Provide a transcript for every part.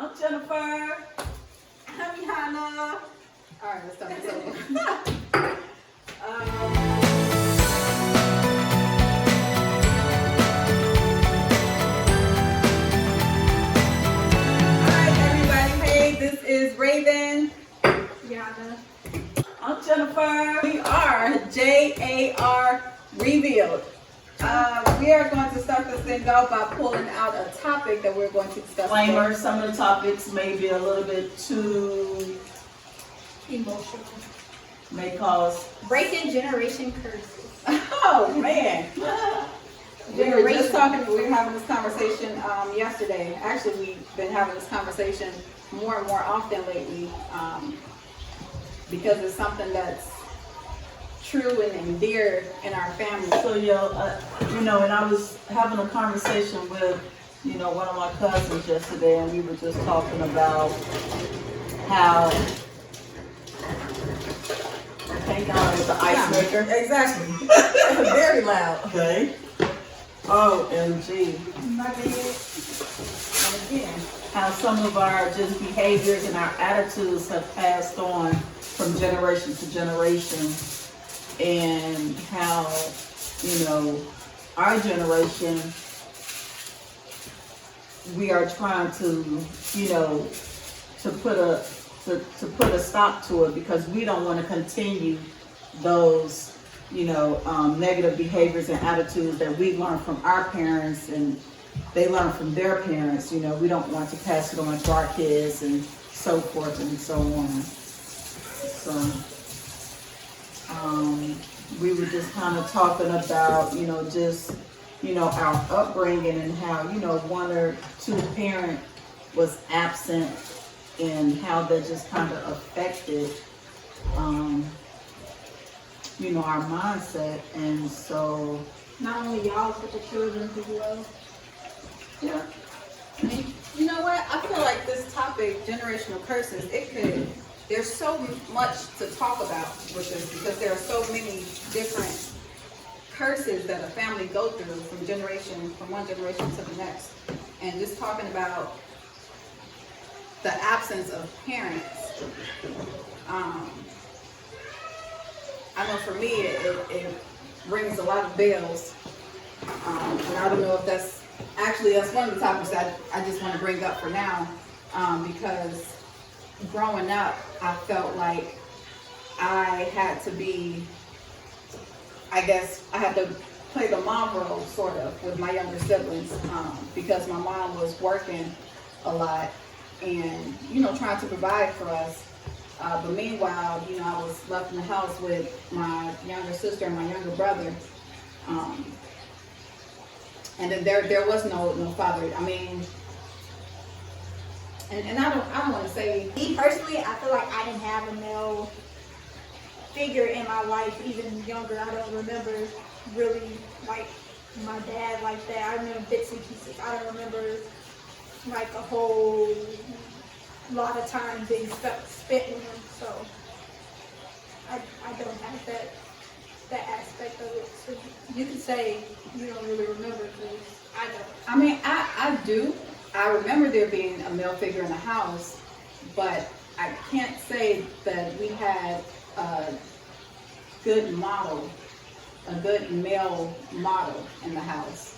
I'm Jennifer. I'm Hannah. All right, let's start this over. This is Raven. Yana. I'm Jennifer. We are J.A.R. Revealed. We are going to start this thing off by pulling out a topic that we're going to discuss. Disclaimer, some of the topics may be a little bit too Emotional. may cause Breaking generation curses. Oh man. We were just talking, we were having this conversation yesterday. Actually, we've been having this conversation more and more often lately because it's something that's true and dear in our family. so and I was having a conversation with one of my cousins yesterday, and we were just talking about how hang on with the ice maker. Exactly. Very loud. Okay. OMG. My bad. And again, How some of our just behaviors and our attitudes have passed on from generation to generation, and how our generation, we are trying to put a stop to it because we don't want to continue those negative behaviors and attitudes that we learned from our parents and they learn from their parents. We don't want to pass it on to our kids and so forth and so on. So we were just kind of talking about our upbringing and how one or two parent was absent and how that just kind of affected our mindset. And so Not only y'all, but the children as well. yeah. And you know what? I feel like this topic, generational curses, there's so much to talk about with this because there are so many different curses that a family go through from one generation to the next. And just talking about the absence of parents. I know for me, it rings a lot of bells. And I don't know if that's one of the topics that I just want to bring up for now, because growing up, I felt like I had to play the mom role, sort of, with my younger siblings, because my mom was working a lot and, trying to provide for us. But meanwhile, I was left in the house with my younger sister and my younger brother. And then there was no father. I mean, and I don't want to say. Me personally, I feel like I didn't have a male figure in my life, even younger. I don't remember really like my dad like that. I remember bits and pieces. I don't remember like a whole lot of time being spent with him. So I don't have that aspect of it. So you can say you don't really remember, because I don't. I mean, I do. I remember there being a male figure in the house, but I can't say that we had a good model, a good male model in the house.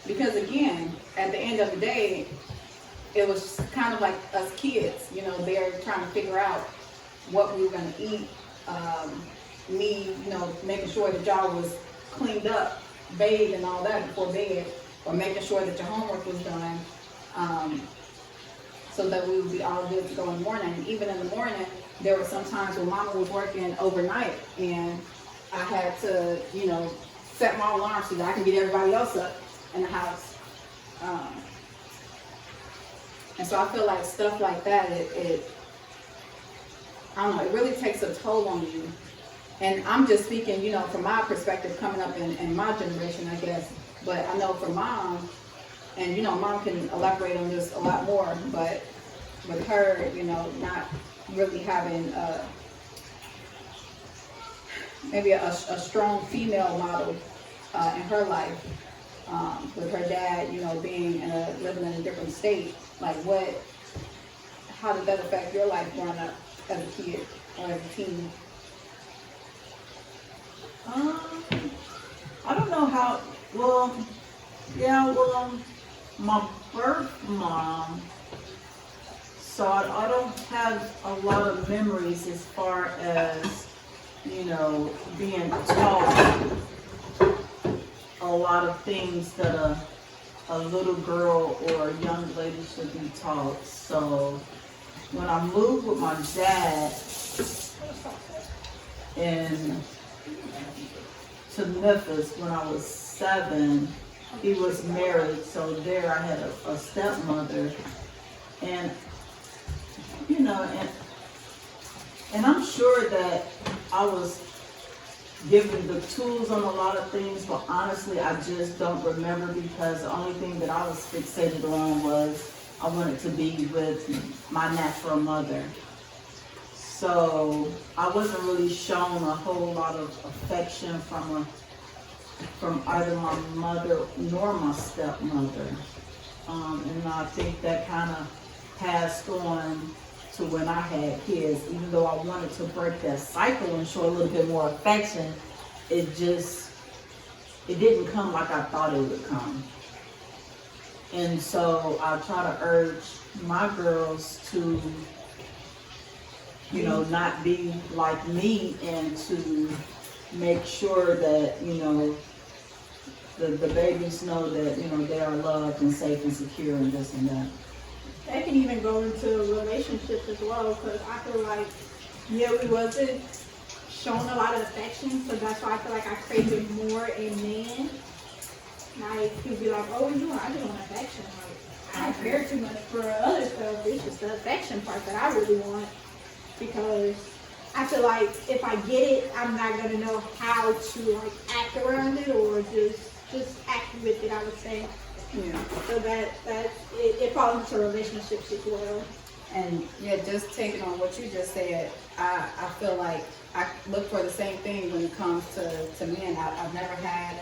Because again, at the end of the day, it was kind of like us kids, they're trying to figure out what we were going to eat. Me, making sure the jar was cleaned up, bathed and all that before bed, or making sure that your homework was done, so that we would be all good to go in the morning. And even in the morning, there were some times when Mama was working overnight, and I had to, set my alarm so that I can get everybody else up in the house. And so I feel like stuff like that, I don't know, it really takes a toll on you. And I'm just speaking, from my perspective coming up in my generation, I guess. But I know for Mom, and Mom can elaborate on this a lot more, but with her, not really having maybe a strong female model in her life, with her dad, you know, being living in a different state. Like how did that affect your life growing up as a kid or as a teen? I don't know how, well, yeah, well, my birth mom, so I don't have a lot of memories as far as, you know, being taught a lot of things that a little girl or a young lady should be taught. So when I moved with my dad to Memphis when I was 7, he was married, so there I had a stepmother, and you know, and I'm sure that I was given the tools on a lot of things, but honestly I just don't remember, because the only thing that I was fixated on was I wanted to be with my natural mother. So I wasn't really shown a whole lot of affection from either my mother nor my stepmother. And I think that kind of passed on to when I had kids. Even though I wanted to break that cycle and show a little bit more affection, it didn't come like I thought it would come. And so I try to urge my girls to, you know, not be like me, and to make sure that, you know, the babies know that, you know, they are loved and safe and secure and this and that. That can even go into relationships as well, because I feel like, yeah, we wasn't shown a lot of affection, so that's why I feel like I craved it more in men. Like, he'd be like, oh, what are you doing? I just want affection. Like, I don't care too much for other stuff. It's just the affection part that I really want, because I feel like if I get it, I'm not going to know how to, like, act around it, or just act with it, I would say. Yeah. So it falls into relationships as well. And yeah, just taking on what you just said, I feel like I look for the same thing when it comes to men. I've never had,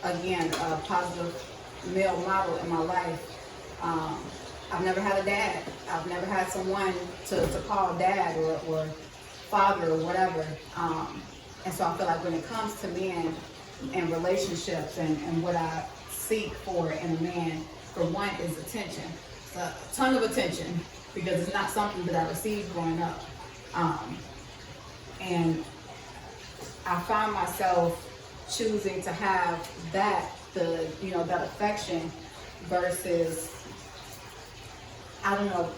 again, a positive male model in my life. I've never had a dad. I've never had someone to call dad or father or whatever. And so I feel like when it comes to men and relationships and what I seek for in a man, for one, is attention. It's a ton of attention, because it's not something that I received growing up. And I find myself choosing to have that affection versus, I don't know,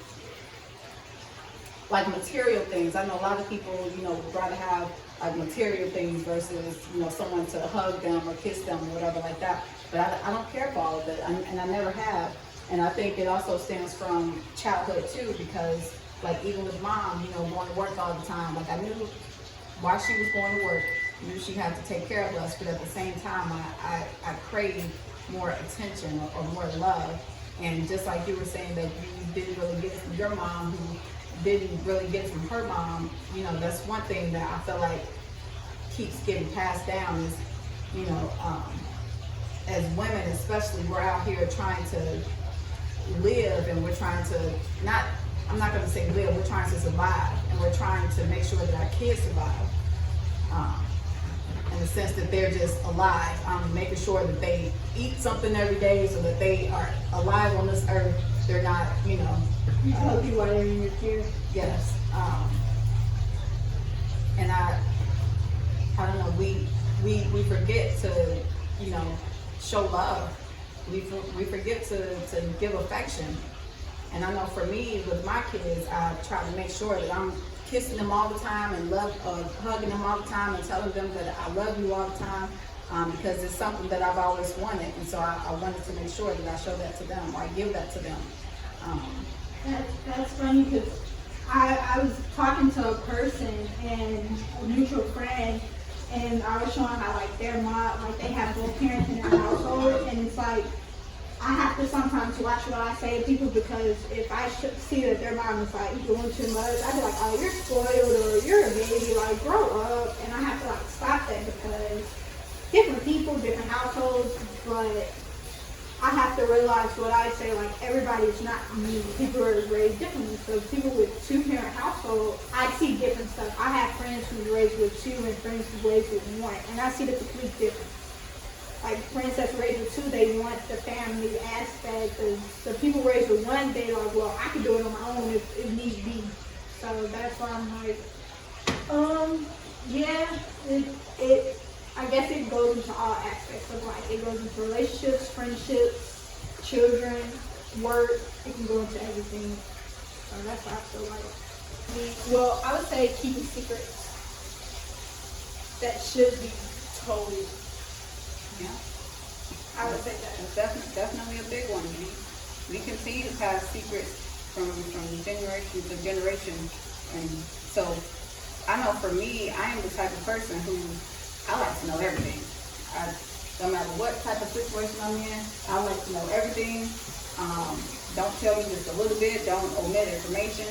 like material things. I know a lot of people, you know, would rather have like material things versus, you know, someone to hug them or kiss them or whatever like that. But I don't care for all of it, and I never have. And I think it also stems from childhood too, because like even with mom, you know, going to work all the time, like I knew while she was going to work, knew she had to take care of us, but at the same time, I craved more attention or more love. And just like you were saying that you didn't really get it from your mom, who didn't really get it from her mom, you know, that's one thing that I feel like keeps getting passed down is, you know, as women especially, we're out here trying to live, and we're trying to I'm not going to say live, we're trying to survive, and we're trying to make sure that our kids survive. In the sense that they're just alive, making sure that they eat something every day so that they are alive on this earth. They're not, you know. Healthy while they're in your care. Yes. And I don't know, we forget to, you know, show love. We forget to give affection. And I know for me, with my kids, I try to make sure that I'm kissing them all the time and hugging them all the time and telling them that I love you all the time, because it's something that I've always wanted. And so I wanted to make sure that I show that to them, or I give that to them. That's funny, because I was talking to a person, and a mutual friend, and I was showing how like their mom, like they have both parents in their household, and it's like I have to sometimes watch what I say to people, because if I see that their mom is like doing too much, I'd be like, oh, you're spoiled, or you're a baby, like grow up. And I have to like stop that, because different people, different households, but I have to realize what I say, like everybody is not me. People are raised differently. So people with 2-parent household, I see different stuff. I have friends who were raised with 2 and friends who were raised with 1, and I see the complete difference. Like friends that's raised with 2, they want the family aspect. The people raised with 1, they like, well, I can do it on my own if need be. So that's why I'm like, yeah, I guess it goes into all aspects of life. It goes into relationships, friendships, children, work. It can go into everything. So that's why I feel like. Well, I would say keeping secrets that should be told. Yeah. I would say that. It's definitely a big one. We continue to pass secrets from generation to generation. And so I know for me, I am the type of person who I like to know everything. No matter what type of situation I'm in, I like to know everything. Don't tell me just a little bit. Don't omit information.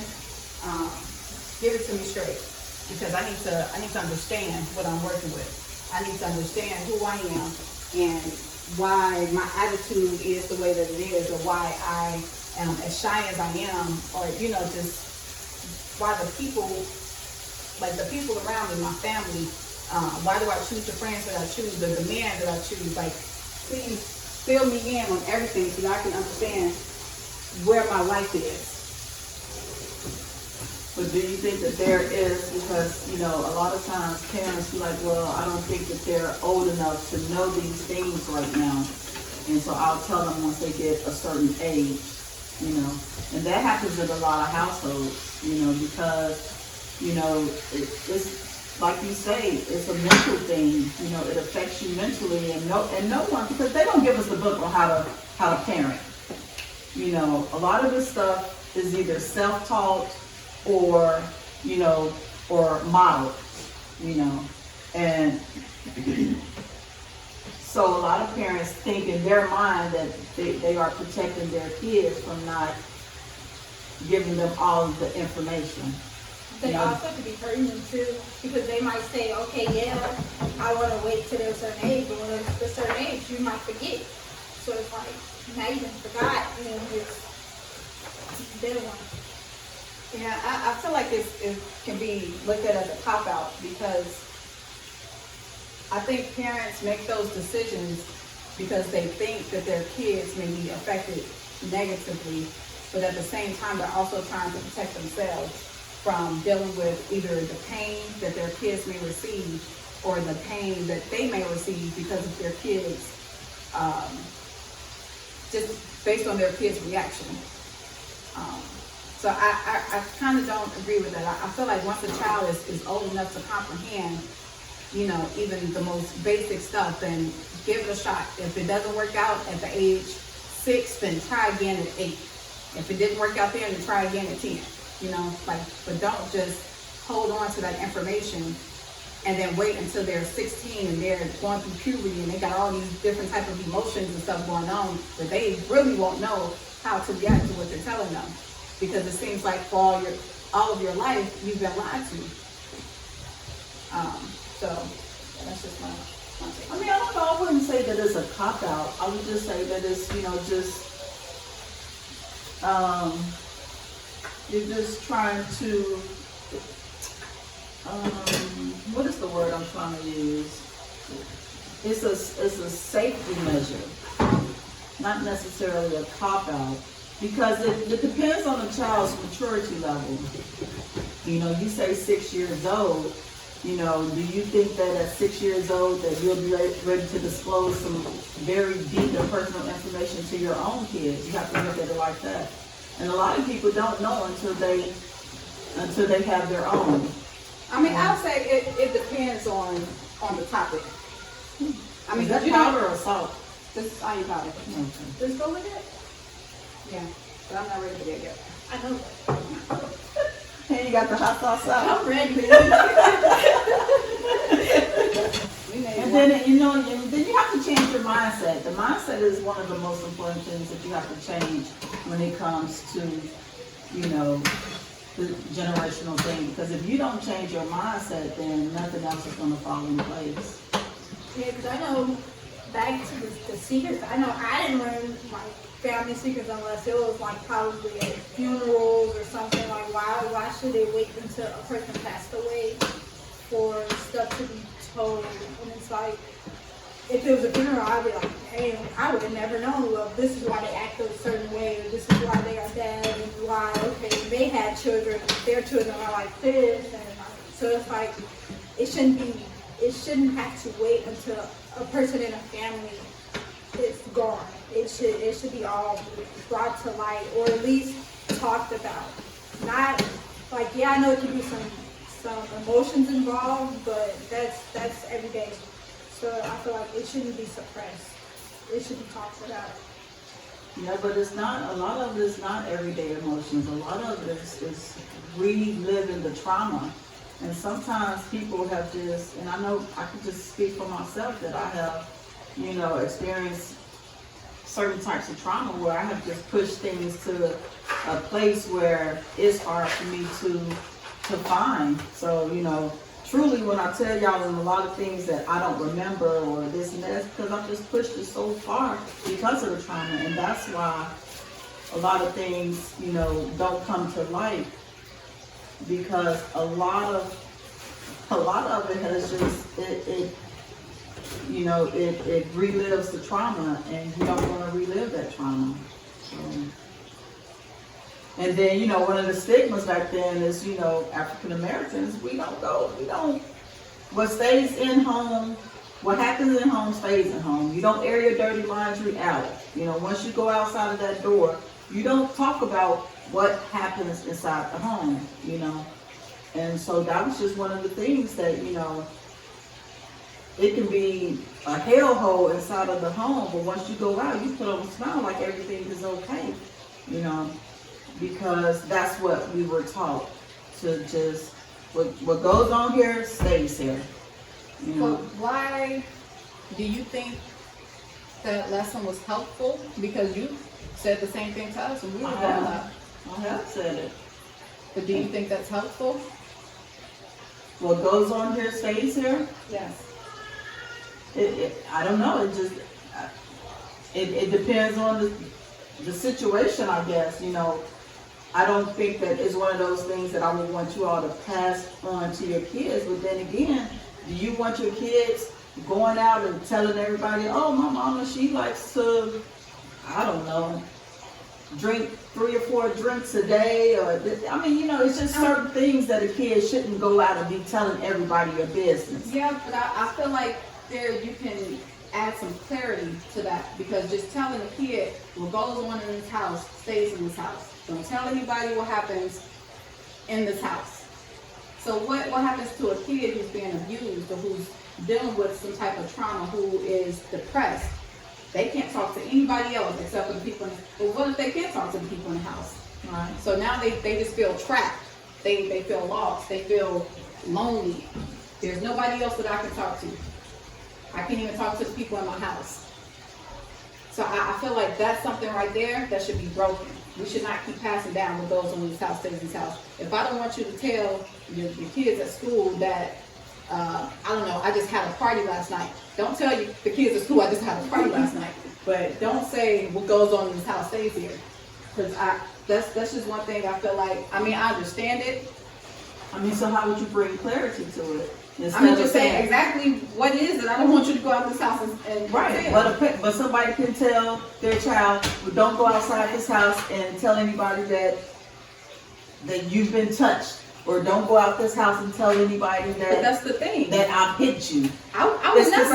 Give it to me straight, because I need to understand what I'm working with. I need to understand who I am and why my attitude is the way that it is, or why I am as shy as I am, or just why the people around me, my family. Why do I choose the friends that I choose, the man that I choose? Like, please fill me in on everything so that I can understand where my life is. But do you think that there is, because, you know, a lot of times parents be like, well, I don't think that they're old enough to know these things right now. And so I'll tell them once they get a certain age, you know. And that happens in a lot of households, you know, because, you know, it's like you say, it's a mental thing. You know, it affects you mentally, and no one, because they don't give us the book on how to parent. You know, a lot of this stuff is either self-taught or, you know, or modeled, you know. And so a lot of parents think in their mind that they are protecting their kids from not giving them all of the information. They also could be hurting them too, because they might say, okay, yeah, I want to wait till they're a certain age, but when they're a certain age, you might forget. So it's like, now you done forgot, you know, it's their one. Yeah, I feel like it can be looked at as a cop-out, because I think parents make those decisions because they think that their kids may be affected negatively, but at the same time, they're also trying to protect themselves from dealing with either the pain that their kids may receive or the pain that they may receive because of their kids, just based on their kids' reaction. So I kind of don't agree with that. I feel like once a child is old enough to comprehend, you know, even the most basic stuff, then give it a shot. If it doesn't work out at the age 6, then try again at 8. If it didn't work out there, then try again at 10. You know, like, but don't just hold on to that information and then wait until they're 16 and they're going through puberty and they got all these different type of emotions and stuff going on, but they really won't know how to react to what you're telling them, because it seems like for all of your life you've been lied to. So that's just my take. I mean, I don't know, I wouldn't say that it's a cop-out. I would just say that it's, you know, just, you're just trying to, what is the word I'm trying to use? It's a safety measure, not necessarily a cop-out, because it depends on the child's maturity level. You know, you say 6 years old, you know, do you think that at 6 years old that you'll be ready to disclose some very deep and personal information to your own kids? You have to look at it like that. And a lot of people don't know until they have their own. I mean, I'll say it depends on the topic. I mean, Is that you powder don't, or salt? this is onion powder. Okay. Just go with it. Yeah, but I'm not ready for that yet. I know. And you got the hot sauce out. I'm ready. And then, you know, and then you have to change your mindset. The mindset is one of the most important things that you have to change when it comes to, you know, the generational thing. Because if you don't change your mindset, then nothing else is going to fall in place. Yeah, because I know back to the secrets. I know I didn't learn like family secrets unless it was like probably at funerals or something. Like why should they wait until a person passed away for stuff to be told? And it's like, if it was a funeral, I'd be like, hey, I would have never known. Well, this is why they act a certain way, or this is why they are dead, and why, okay, they had children, their children are like this, and so it's like, it shouldn't have to wait until a person in a family is gone. It should be all brought to light, or at least talked about. Not like, yeah, I know it can be some emotions involved, but that's every day. So I feel like it shouldn't be suppressed. It should be talked about. Yeah, but it's not, a lot of it is not everyday emotions. A lot of it is reliving the trauma. And sometimes people have just, and I know I can just speak for myself that I have, experienced certain types of trauma where I have just pushed things to a place where it's hard for me to find. So, truly when I tell y'all a lot of things that I don't remember or this and that, because I've just pushed it so far because of the trauma. And that's why a lot of things, don't come to light, because a lot of it has just, it relives the trauma, and you don't want to relive that trauma. And then, one of the stigmas back then is, African Americans, what stays in home, what happens in home stays in home. You don't air your dirty laundry out. Once you go outside of that door, you don't talk about what happens inside the home, And so that was just one of the things that, it can be a hellhole inside of the home, but once you go out, you put on a smile like everything is okay, because that's what we were taught, to just, what goes on here stays here. But why do you think that lesson was helpful? Because you said the same thing to us when we were growing up. I have said it. But do you think that's helpful? What goes on here stays here? Yes. I don't know. It depends on the situation, I guess. I don't think that it's one of those things that I would want you all to pass on to your kids. But then again, do you want your kids going out and telling everybody, oh, my mama, she likes to, I don't know, drink 3 or 4 drinks a day? Or it's just certain things that a kid shouldn't go out and be telling everybody your business. Yeah, but I feel like there you can add some clarity to that, because just telling a kid what goes on in this house stays in this house. Don't tell anybody what happens in this house. So what happens to a kid who's being abused or who's dealing with some type of trauma, who is depressed? They can't talk to anybody else except for the people in the house. But what if they can't talk to the people in the house? Right. So now they just feel trapped. They feel lost. They feel lonely. There's nobody else that I can talk to. I can't even talk to the people in my house. So I feel like that's something right there that should be broken. We should not keep passing down what goes on in this house stays in this house. If I don't want you to tell your kids at school that, I don't know, I just had a party last night. Don't tell the kids at school I just had a party last night. But don't say what goes on in this house stays here. Because that's just one thing I feel like, I understand it. So how would you bring clarity to it? Just saying exactly what it is that I don't want you to go out this house and right. tell. But somebody can tell their child, well, don't go outside this house and tell anybody that you've been touched, or don't go out this house and tell anybody that. But that's the thing. That I've hit you. I would never.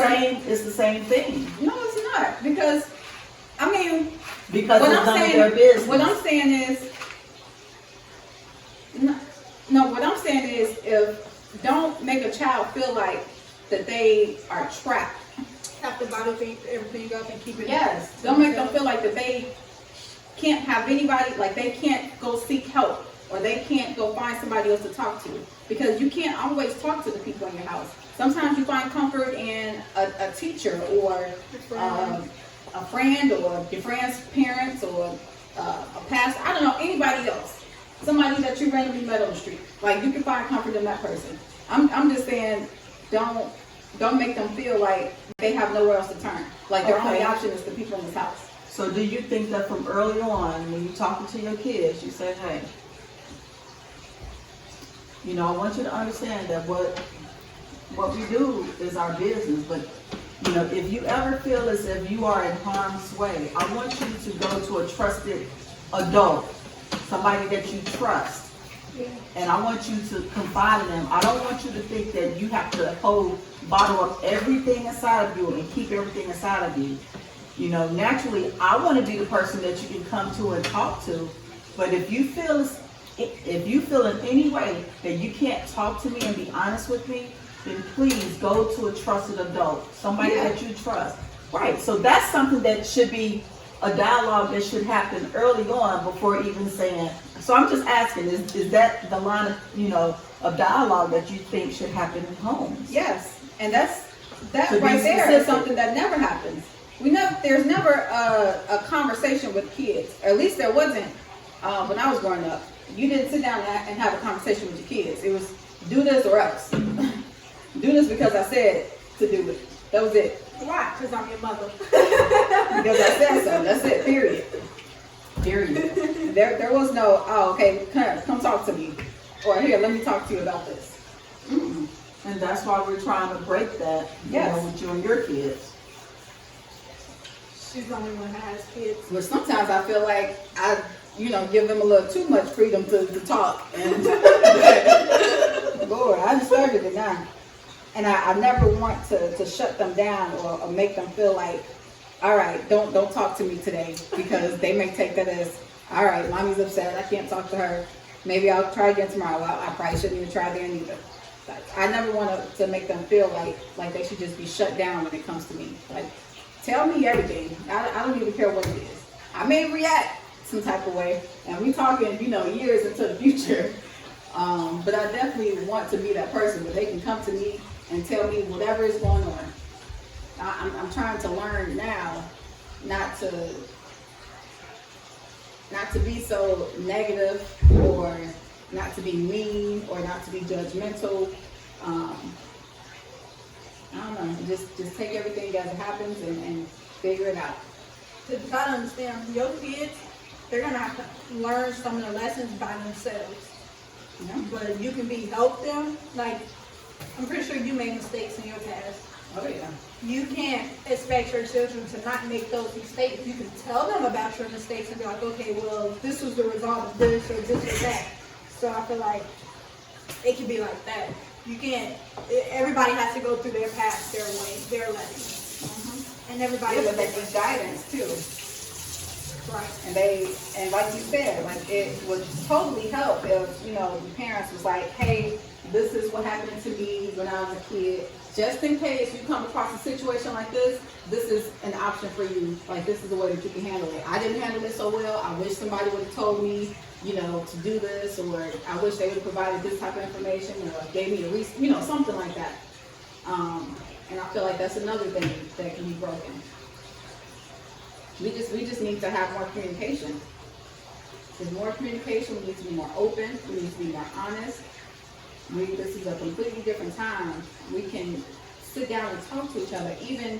It's the same thing. No, it's not, because because it's none of their business. What I'm saying is, what I'm saying is, don't make a child feel like that they are trapped. Have to bottle everything up and keep it. Yes. Don't make them feel like that they can't have anybody, like they can't go seek help, or they can't go find somebody else to talk to. Because you can't always talk to the people in your house. Sometimes you find comfort in a teacher, or a friend, or your friend's parents, or a pastor. I don't know, anybody else. Somebody that you randomly met on the street. Like, you can find comfort in that person. I'm just saying, don't don't make them feel like they have nowhere else to turn. Like their only Okay. option is the people in this house. So do you think that from early on, when you're talking to your kids, you say, hey, you know, I want you to understand that what we do is our business, but you know, if you ever feel as if you are in harm's way, I want you to go to a trusted adult, somebody that you trust. Yeah. And I want you to confide in them. I don't want you to think that you have to bottle up everything inside of you and keep everything inside of you. You know, naturally, I want to be the person that you can come to and talk to. But if you feel in any way that you can't talk to me and be honest with me, then please go to a trusted adult, somebody that you trust. Right. So that's something that should be a dialogue that should happen early on before even saying. So I'm just asking, is that the line of, you know, of dialogue that you think should happen in homes? Yes, and that To be right there specific. is something that never happens. There's never a conversation with kids. Or at least there wasn't when I was growing up. You didn't sit down and have a conversation with your kids. It was do this or else. Do this because I said to do it. That was it. Why? Because I'm your mother. Because I said so. That's it. Period. Period. There was no, oh, okay, come talk to me. Or here, let me talk to you about this. Mm-mm. And that's why we're trying to break that, you Yes. know, with you and your kids. She's the only one that has kids. But sometimes I feel like I, give them a little too much freedom to talk. And Lord, I deserve it now. And I never want to shut them down or make them feel like, all right, don't talk to me today, because they may take that as, all right, mommy's upset, I can't talk to her. Maybe I'll try again tomorrow. Well, I probably shouldn't even try then either. I never want to make them feel like they should just be shut down when it comes to me. Like, tell me everything. I don't even care what it is. I may react some type of way, and we talking, years into the future. But I definitely want to be that person where they can come to me and tell me whatever is going on. I'm trying to learn now not to be so negative, or not to be mean, or not to be judgmental. I don't know, just take everything as it happens and figure it out. Because you gotta understand, your kids, they're gonna have to learn some of the lessons by themselves. But you can help them. Like, I'm pretty sure you made mistakes in your past. Oh yeah. You can't expect your children to not make those mistakes. You can tell them about your mistakes and be like, okay, well, this was the result of this or this or that. So I feel like it can be like that. You can't, everybody has to go through their path, their way, their lessons. And everybody. Yeah, but they need guidance too. Right. And like you said, like, it would totally help if, the parents was like, hey, this is what happened to me when I was a kid. Just in case you come across a situation like this is an option for you. Like, this is the way that you can handle it. I didn't handle it so well. I wish somebody would have told me, to do this, or I wish they would have provided this type of information, or gave me a reason, something like that. And I feel like that's another thing that can be broken. We just need to have more communication. There's more communication. We need to be more open. We need to be more honest. This is a completely different time. We can sit down and talk to each other, even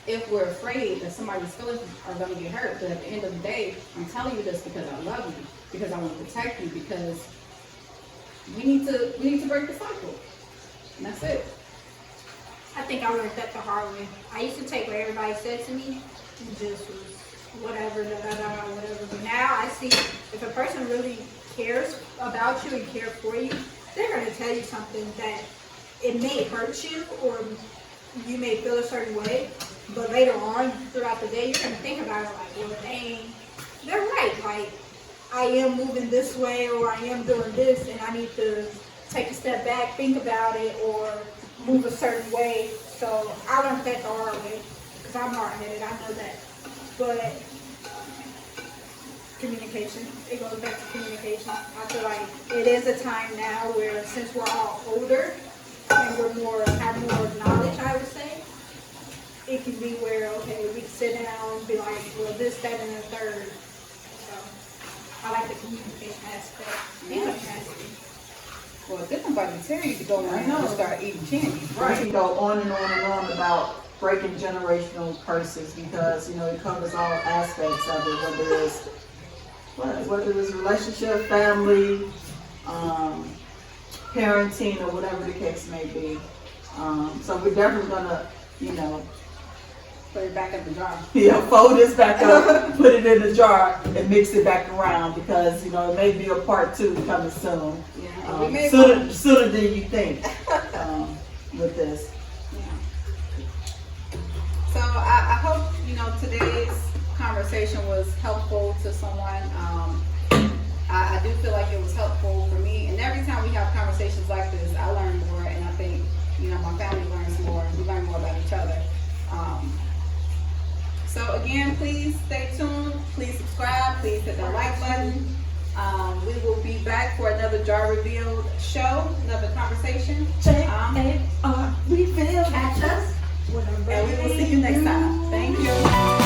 if we're afraid that somebody's feelings are going to get hurt. But at the end of the day, I'm telling you this because I love you, because I want to protect you, because we need to break the cycle. And that's it. I think I learned that the hard way. I used to take what everybody said to me and just was whatever, whatever. But now I see if a person really cares about you and cares for you, they're going to tell you something that it may hurt you, or you may feel a certain way, but later on throughout the day, you're going to think about it like, well, dang, they're right. Like, I am moving this way, or I am doing this, and I need to take a step back, think about it, or move a certain way. So I learned that the hard way, because I'm hard-headed, I know that. But communication, it goes back to communication. I feel like it is a time now where, since we're all older and we're have more knowledge, I would say, it can be where, okay, we can sit down and be like, well, this, that, and the third. So I like the communication aspect and the capacity. Well, if nobody tell you to go in I and know. start eating candy. We can go on and on and on about breaking generational curses because, you know, it covers all aspects of it, whether it's relationship, family, parenting, or whatever the case may be. So we're definitely gonna, you know, Put it back in the jar. fold this back up, put it in the jar, and mix it back around because, you know, it may be a part 2 coming soon. Yeah. And we may Sooner than you think with this. Yeah. So I hope, you know, today's conversation was helpful to someone. I do feel like it was helpful for me. And every time we have conversations like this, I learn more. And I think, you know, my family learns more. We learn more about each other. So again, please stay tuned. Please subscribe. Please hit that like button. We will be back for another Jar Revealed show, another conversation. J.A.R. Revealed. Catch us. And we will see you next time. Thank you.